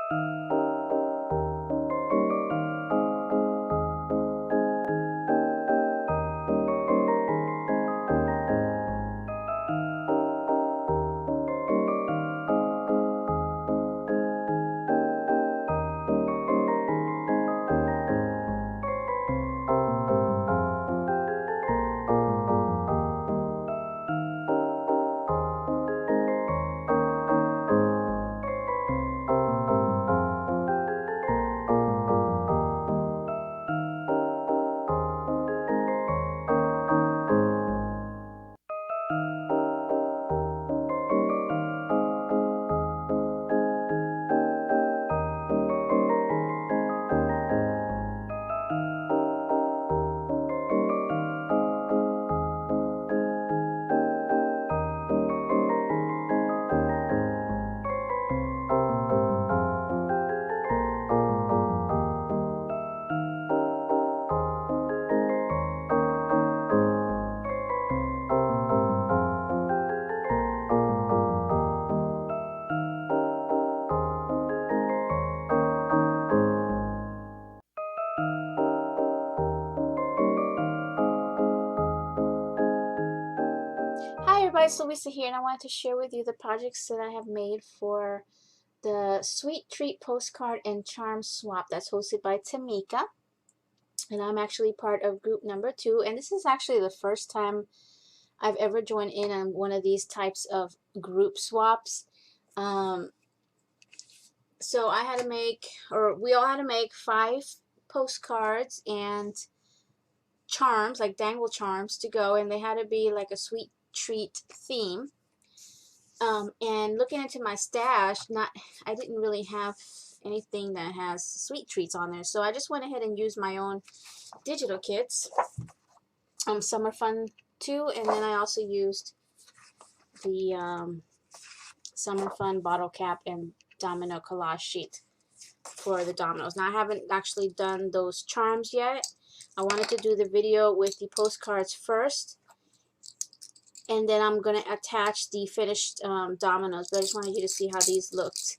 Hi everybody, it's Louisa here, and I wanted to share with you the projects that I have made for the Sweet Treat Postcard and Charm Swap that's hosted by Tamika. And I'm actually part of group number 2, and this is actually the first time I've ever joined in on one of these types of group swaps. So I had to make, or we all had to make 5 postcards and charms, like dangle charms to go, and they had to be like a sweet treat theme. And looking into my stash, I didn't really have anything that has sweet treats on there, so I just went ahead and used my own digital kits. Summer Fun 2, and then I also used the Summer Fun bottle cap and domino collage sheet for the dominoes. Now I haven't actually done those charms yet. I wanted to do the video with the postcards first, and then I'm going to attach the finished dominoes, but I just wanted you to see how these looked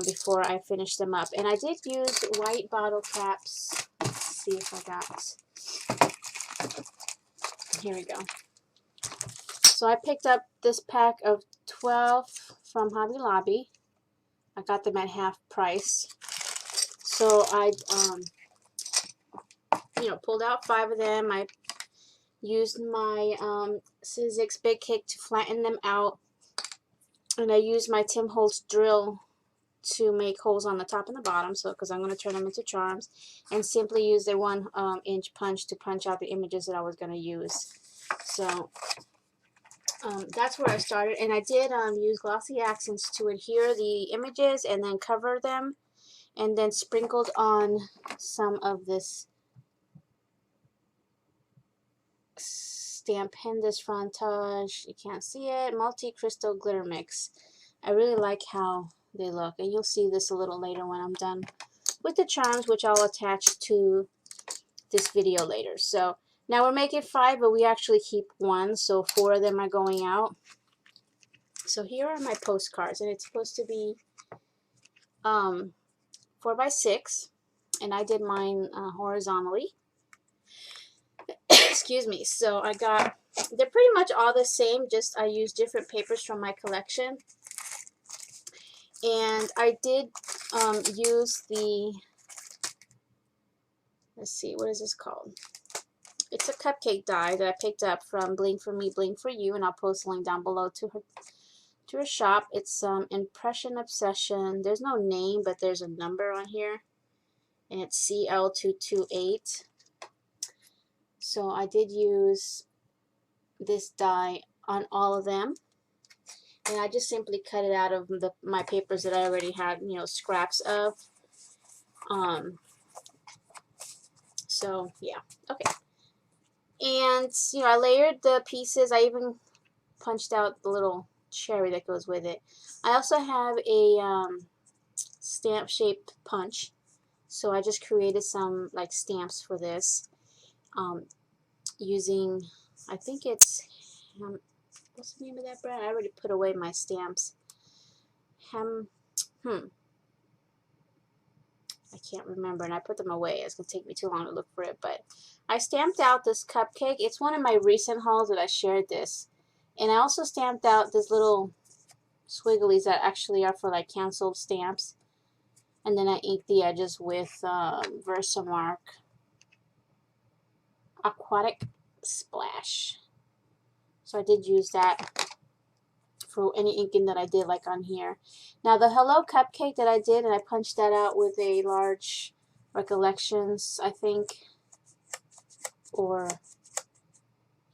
before I finish them up. And I did use white bottle caps. Let's see if I got, here we go. So I picked up this pack of 12 from Hobby Lobby. I got them at half price. So I pulled out 5 of them. I used my Sizzix Big Kick to flatten them out, and I used my Tim Holtz drill to make holes on the top and the bottom, so because I'm going to turn them into charms, and simply use the 1-inch punch to punch out the images that I was going to use. So that's where I started, and I did use glossy accents to adhere the images and then cover them, and then sprinkled on some of this Stampendous Frontage, you can't see it, multi-crystal glitter mix. I really like how they look, and you'll see this a little later when I'm done with the charms, which I'll attach to this video later. So now we're making 5, but we actually keep 1, so 4 of them are going out. So here are my postcards, and it's supposed to be 4x6, and I did mine horizontally. Excuse me. So they're pretty much all the same, just I used different papers from my collection. And I did use let's see, what is this called? It's a cupcake die that I picked up from Bling For Me, Bling For You, and I'll post a link down below to her shop. It's Impression Obsession. There's no name, but there's a number on here, and it's CL228. So I did use this die on all of them, and I just simply cut it out of my papers that I already had, scraps of. So yeah, okay. And I layered the pieces. I even punched out the little cherry that goes with it. I also have a stamp shaped punch, so I just created some like stamps for this. Using, I think it's, what's the name of that brand? I already put away my stamps. I can't remember, and I put them away. It's going to take me too long to look for it, but I stamped out this cupcake. It's one of my recent hauls that I shared this. And I also stamped out this little swigglies that actually are for like canceled stamps. And then I inked the edges with Versamark Aquatic Splash. So I did use that for any inking that I did like on here. Now the Hello Cupcake that I did, and I punched that out with a large Recollections, I think, or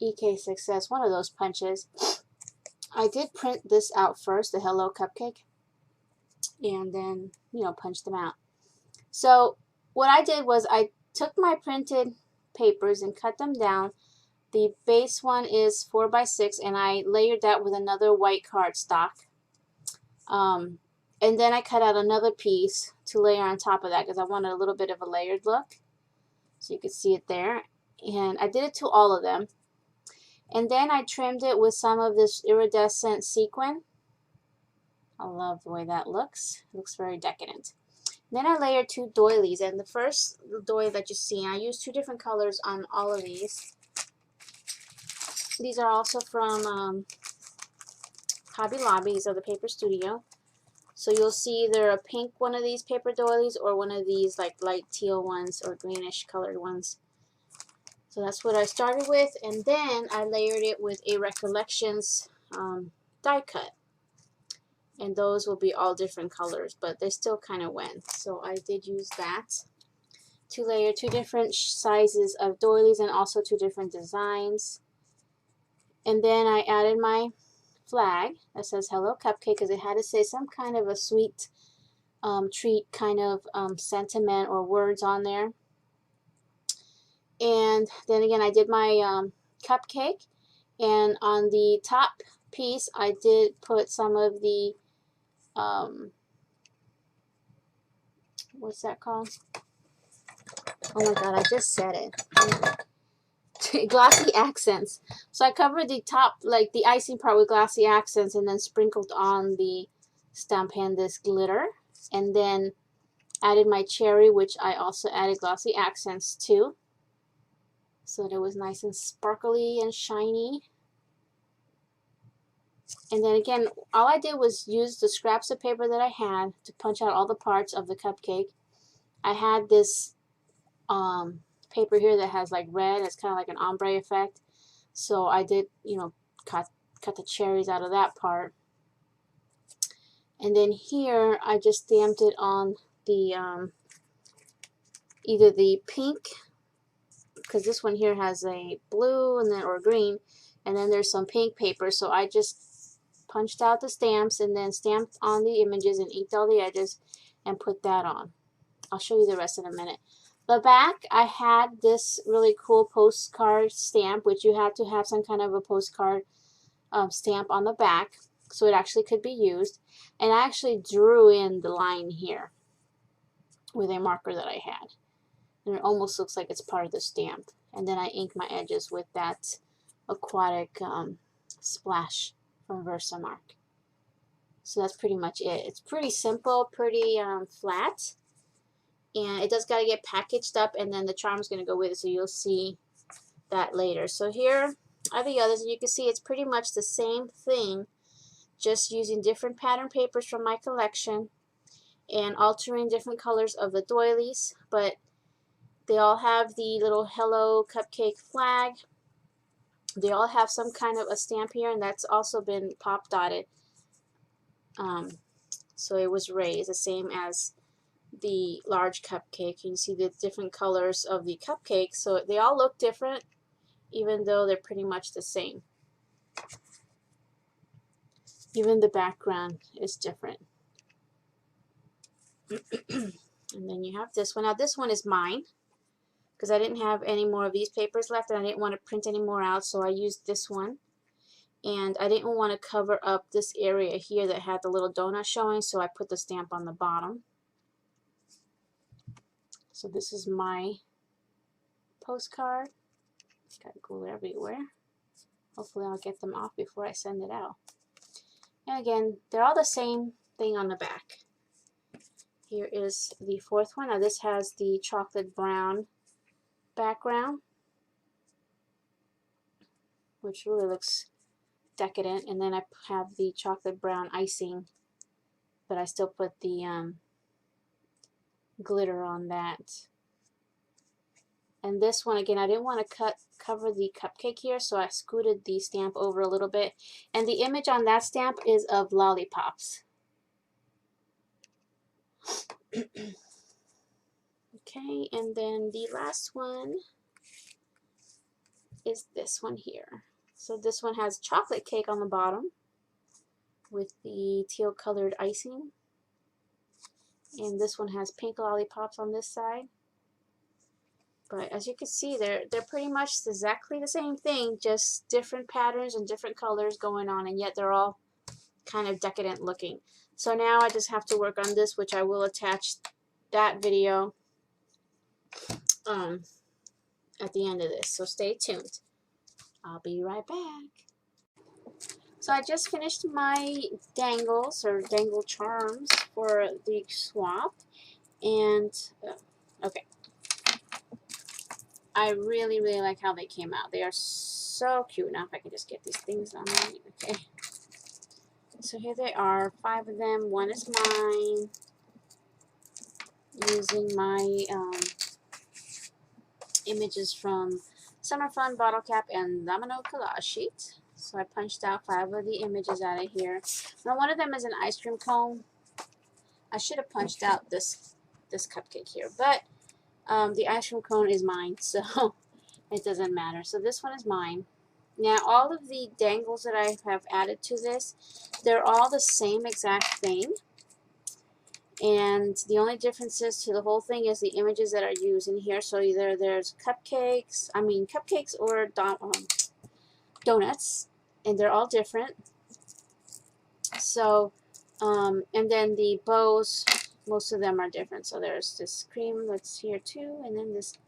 EK Success, one of those punches. I did print this out first, the Hello Cupcake, and then, you know, punch them out. So what I did was I took my printed papers and cut them down. The base one is 4x6, and I layered that with another white cardstock. And then I cut out another piece to layer on top of that because I wanted a little bit of a layered look. So you can see it there. And I did it to all of them. And then I trimmed it with some of this iridescent sequin. I love the way that looks. It looks very decadent. Then I layered 2 doilies, and the first doily that you see, I used 2 different colors on all of these. These are also from Hobby Lobby. These are the Paper Studio. So you'll see either a pink one of these paper doilies or one of these like light teal ones or greenish colored ones. So that's what I started with, and then I layered it with a Recollections die cut. And those will be all different colors, but they still kind of went. So I did use that to layer 2 different sizes of doilies and also 2 different designs. And then I added my flag that says Hello Cupcake because it had to say some kind of a sweet treat kind of sentiment or words on there. And then again I did my cupcake, and on the top piece I did put some of the what's that called? Oh my god, I just said it. Glossy accents. So I covered the top, like the icing part, with glossy accents, and then sprinkled on the stamp pan this glitter, and then added my cherry, which I also added glossy accents to, so that it was nice and sparkly and shiny. And then again, all I did was use the scraps of paper that I had to punch out all the parts of the cupcake. I had this paper here that has like red. It's kind of like an ombre effect. So I did, you know, cut the cherries out of that part. And then here I just stamped it on the either the pink, because this one here has a blue and then or green, and then there's some pink paper. So I just punched out the stamps and then stamped on the images and inked all the edges and put that on. I'll show you the rest in a minute. The back, I had this really cool postcard stamp, which you had to have some kind of a postcard stamp on the back so it actually could be used. And I actually drew in the line here with a marker that I had. And it almost looks like it's part of the stamp. And then I inked my edges with that aquatic splash from Versamark. So that's pretty much it. It's pretty simple, pretty flat. And it does got to get packaged up, and then the charm is going to go with it, so you'll see that later. So here are the others, and you can see it's pretty much the same thing, just using different pattern papers from my collection and altering different colors of the doilies, but they all have the little Hello Cupcake flag. They all have some kind of a stamp here, and that's also been pop dotted. So it was raised, the same as the large cupcake. You can see the different colors of the cupcake, so they all look different even though they're pretty much the same. Even the background is different. And then you have this one. Now this one is mine because I didn't have any more of these papers left and I didn't want to print any more out, so I used this one. And I didn't want to cover up this area here that had the little donut showing, so I put the stamp on the bottom. So this is my postcard. Got glue everywhere. Hopefully I'll get them off before I send it out. And again, they're all the same thing on the back. Here is the fourth one. Now this has the chocolate brown background, which really looks decadent. And then I have the chocolate brown icing, but I still put the glitter on that. And this one, again, I didn't want to cover the cupcake here, so I scooted the stamp over a little bit. And the image on that stamp is of lollipops. Okay, and then the last one is this one here. So this one has chocolate cake on the bottom with the teal colored icing. And this one has pink lollipops on this side. But as you can see, they're pretty much exactly the same thing, just different patterns and different colors going on, and yet they're all kind of decadent looking. So now I just have to work on this, which I will attach that video at the end of this. So stay tuned. I'll be right back. So I just finished my dangles or dangle charms for the swap, and okay. I really, really like how they came out. They are so cute. Now if I can just get these things on right. Okay. So here they are, 5 of them. One is mine. Using my images from Summer Fun Bottle Cap and Domino Collage Sheet. So I punched out 5 of the images out of here. Now one of them is an ice cream cone. I should have punched out this cupcake here, but the ice cream cone is mine, so it doesn't matter. So this one is mine. Now all of the dangles that I have added to this, they're all the same exact thing. And the only differences to the whole thing is the images that are used in here. So either there's cupcakes or donuts, and they're all different. So, and then the bows, most of them are different. So there's this cream that's here too, and then this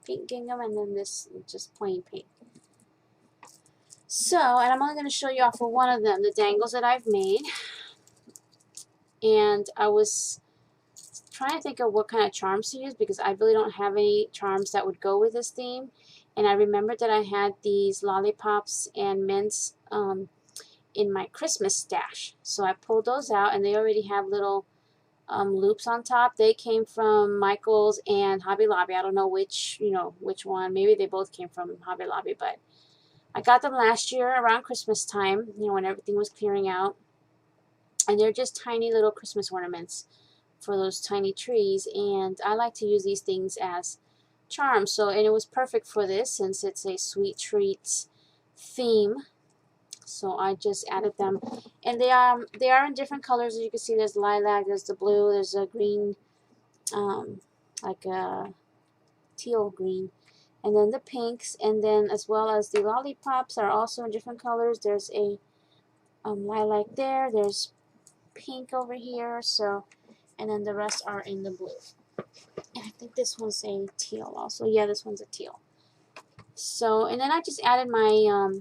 pink gingham, and then this just plain pink. So, and I'm only going to show you off for one of them, the dangles that I've made. And I was trying to think of what kind of charms to use, because I really don't have any charms that would go with this theme. And I remembered that I had these lollipops and mints in my Christmas stash. So I pulled those out, and they already have little loops on top. They came from Michael's and Hobby Lobby. I don't know which one. Maybe they both came from Hobby Lobby, but I got them last year around Christmas time, when everything was clearing out. And they're just tiny little Christmas ornaments for those tiny trees, and I like to use these things as charms. So, and it was perfect for this since it's a sweet treats theme. So I just added them, and they are in different colors. As you can see, there's lilac, there's the blue, there's a green, like a teal green, and then the pinks, and then as well as the lollipops are also in different colors. There's a lilac there, there's pink over here, so, and then the rest are in the blue. And I think this one's a teal also. Yeah, this one's a teal. So, and then I just added my,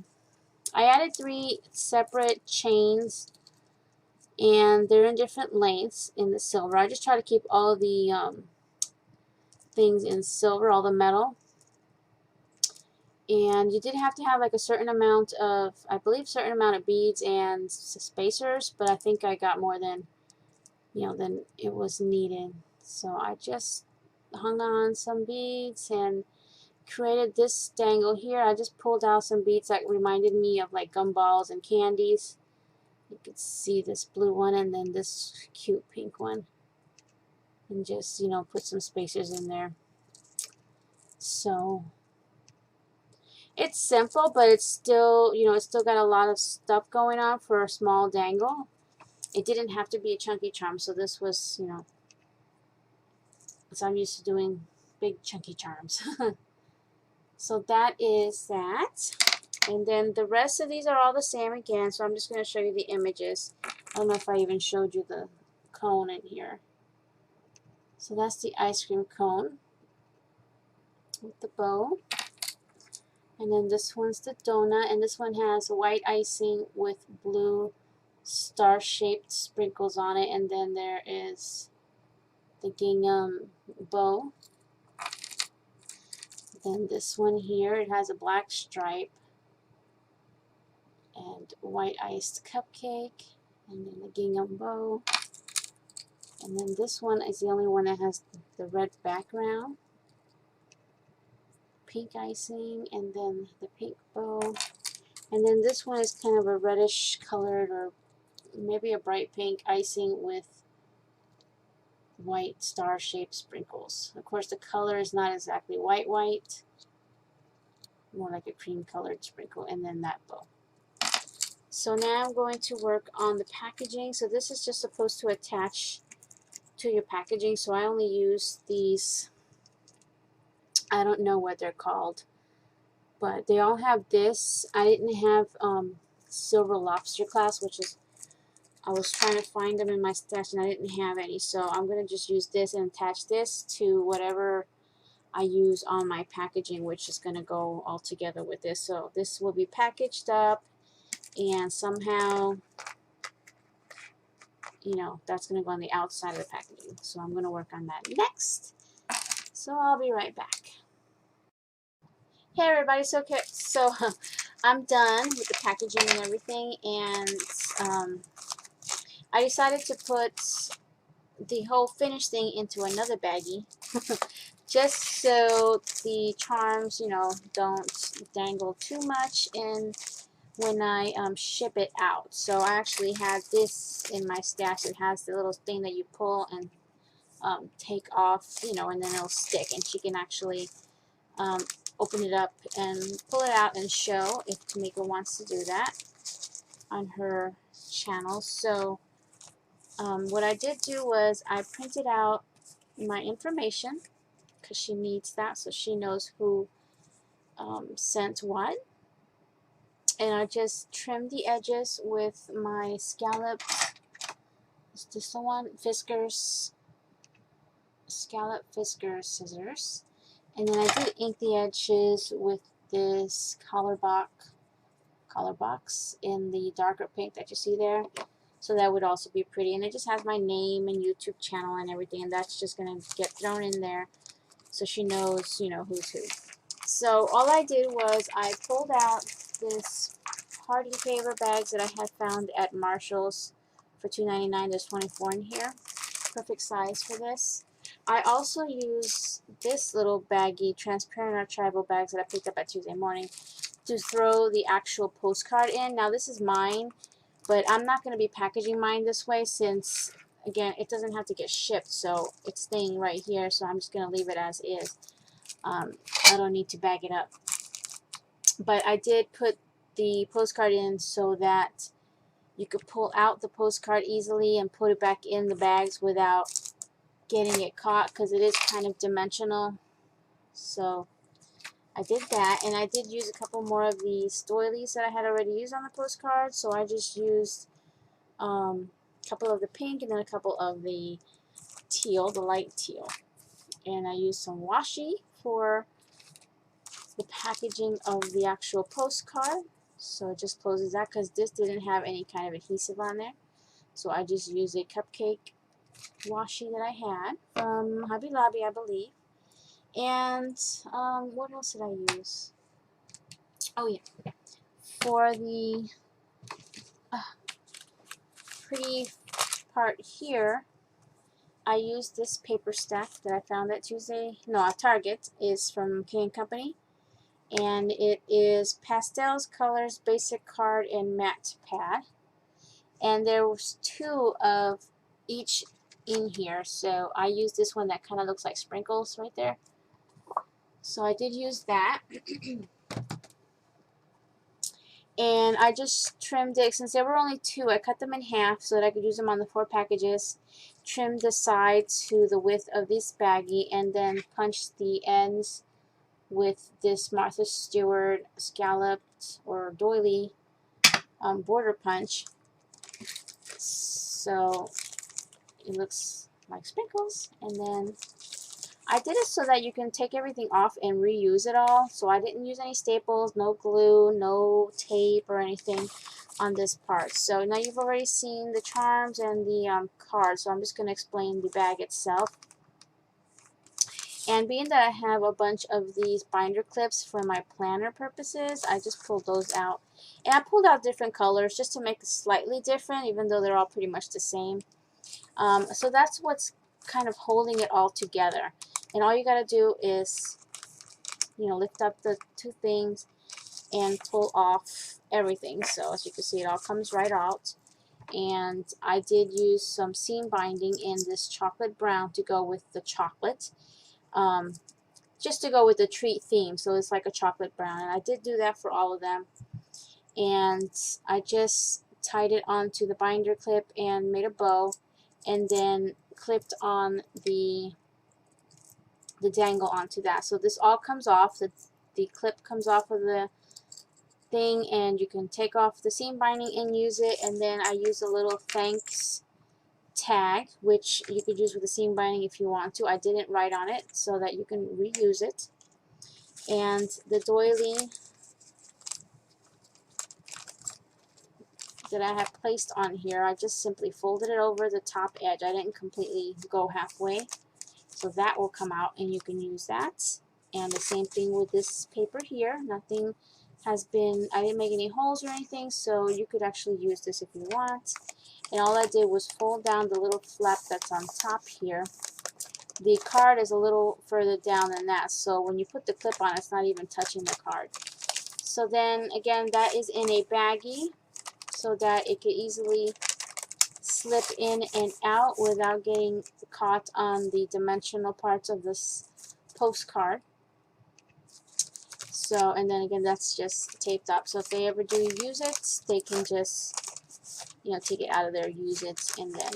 I added 3 separate chains, and they're in different lengths in the silver. I just try to keep all of the things in silver, all the metal. And you did have to have like a certain amount of, I believe, certain amount of beads and spacers, but I think I got more than, than it was needed. So I just hung on some beads and created this dangle here. I just pulled out some beads that reminded me of like gumballs and candies. You could see this blue one and then this cute pink one. And just, put some spacers in there. So it's simple, but it's still, it's still got a lot of stuff going on for a small dangle. It didn't have to be a chunky charm, so this was, because I'm used to doing big chunky charms. So that is that. And then the rest of these are all the same again, so I'm just going to show you the images. I don't know if I even showed you the cone in here. So that's the ice cream cone with the bow. And then this one's the donut, and this one has white icing with blue star-shaped sprinkles on it, and then there is the gingham bow. Then this one here, it has a black stripe and white iced cupcake, and then the gingham bow. And then this one is the only one that has the red background, pink icing, and then the pink bow. And then this one is kind of a reddish colored, or maybe a bright pink icing with white star-shaped sprinkles. Of course, the color is not exactly white, more like a cream-colored sprinkle, and then that bow. So now I'm going to work on the packaging. So this is just supposed to attach to your packaging. So I only use these, I don't know what they're called, but they all have this. I didn't have silver lobster clasp, which is, I was trying to find them in my stash and I didn't have any. So I'm going to just use this and attach this to whatever I use on my packaging, which is going to go all together with this. So this will be packaged up, and somehow, you know, that's going to go on the outside of the packaging. So I'm going to work on that next. So I'll be right back. Hey everybody, so I'm done with the packaging and everything, and I decided to put the whole finished thing into another baggie just so the charms, you know, don't dangle too much in when I ship it out. So I actually have this in my stash. It has the little thing that you pull and take off, you know, and then it'll stick, and she can actually open it up and pull it out and show if Tamika wants to do that on her channel. So what I did do was I printed out my information, because she needs that so she knows who sent what. And I just trimmed the edges with my scallop, is this the one? Scallop Fisker scissors. And then I did ink the edges with this color box in the darker pink that you see there. So that would also be pretty. And it just has my name and YouTube channel and everything, and that's just going to get thrown in there so she knows, you know, who's who. So all I did was I pulled out this party favor bags that I had found at Marshall's for $2.99. There's 24 in here. Perfect size for this. I also use this little baggie, transparent archival bags that I picked up at Tuesday morning, to throw the actual postcard in. Now this is mine, but I'm not going to be packaging mine this way since, again, it doesn't have to get shipped, so it's staying right here, so I'm just going to leave it as is. I don't need to bag it up. But I did put the postcard in so that you could pull out the postcard easily and put it back in the bags without getting it caught, because it is kind of dimensional. So I did that, and I did use a couple more of these doilies that I had already used on the postcard. So I just used a couple of the pink and then a couple of the teal, the light teal. And I used some washi for the packaging of the actual postcard. So it just closes that, because this didn't have any kind of adhesive on there. So I just used a cupcake washi that I had from Hobby Lobby, I believe. And what else did I use? Oh yeah, for the pretty part here, I used this paper stack that I found at Target. Is from K & Company, and it is pastels, colors, basic card, and matte pad. And there was 2 of each in here, so I used this one that kind of looks like sprinkles right there. So I did use that. And I just trimmed it, since there were only 2, I cut them in half so that I could use them on the 4 packages, trimmed the sides to the width of this baggie, and then punched the ends with this Martha Stewart scalloped or doily border punch, so it looks like sprinkles. And then I did it so that you can take everything off and reuse it all. So I didn't use any staples, no glue, no tape or anything on this part. So now you've already seen the charms and the cards, so I'm just going to explain the bag itself. And being that I have a bunch of these binder clips for my planner purposes, I just pulled those out. And I pulled out different colors just to make it slightly different, even though they're all pretty much the same. So that's what's kind of holding it all together. And all you got to do is, you know, lift up the two things and pull off everything. So as you can see, it all comes right out. And I did use some seam binding in this chocolate brown to go with the chocolate. Just to go with the treat theme, so it's like a chocolate brown. And I did do that for all of them. And I just tied it onto the binder clip and made a bow, and then clipped on the dangle onto that. So this all comes off. The clip comes off of the thing, and you can take off the seam binding and use it. And then I use a little thanks tag, which you could use with the seam binding if you want to. I didn't write on it so that you can reuse it. And the doily that I have placed on here, I just simply folded it over the top edge. I didn't completely go halfway, so that will come out and you can use that. And the same thing with this paper here. Nothing has been, I didn't make any holes or anything, so you could actually use this if you want. And all I did was fold down the little flap that's on top here. The card is a little further down than that, so when you put the clip on, it's not even touching the card. So then again, that is in a baggie so that it can easily slip in and out without getting caught on the dimensional parts of this postcard. So, and then again, that's just taped up. So if they ever do use it, they can just, you know, take it out of there, use it, and then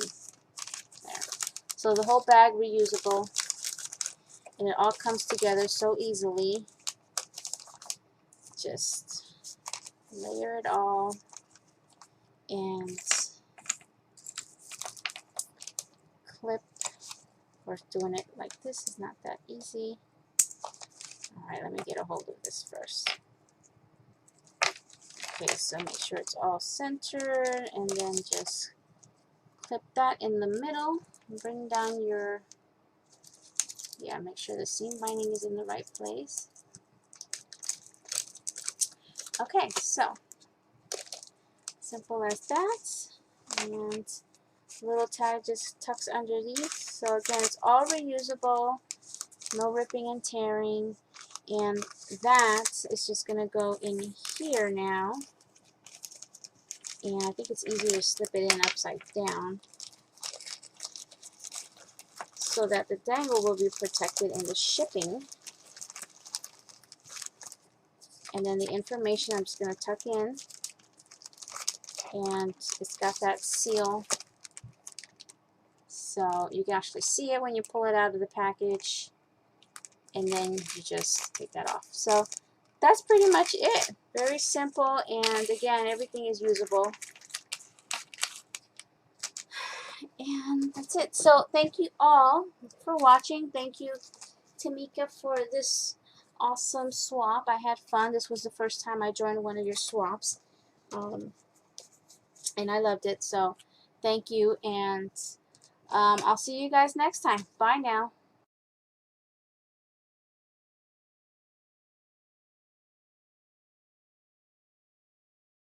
there. So the whole bag reusable, and it all comes together so easily. Just layer it all and clip. Of course, doing it like this is not that easy. Alright, let me get a hold of this first. Okay, so make sure it's all centered, and then just clip that in the middle. Bring down your, yeah, make sure the seam binding is in the right place. Okay, so simple as that. And little tag just tucks underneath. So again, it's all reusable, no ripping and tearing. And that is just going to go in here now. And I think it's easier to slip it in upside down so that the dangle will be protected in the shipping. And then the information I'm just going to tuck in. And it's got that seal, so you can actually see it when you pull it out of the package. And then you just take that off. So that's pretty much it. Very simple, and again, everything is usable. And that's it. So thank you all for watching. Thank you, Tamika, for this awesome swap. I had fun. This was the first time I joined one of your swaps. And I loved it. So thank you, and I'll see you guys next time. Bye now.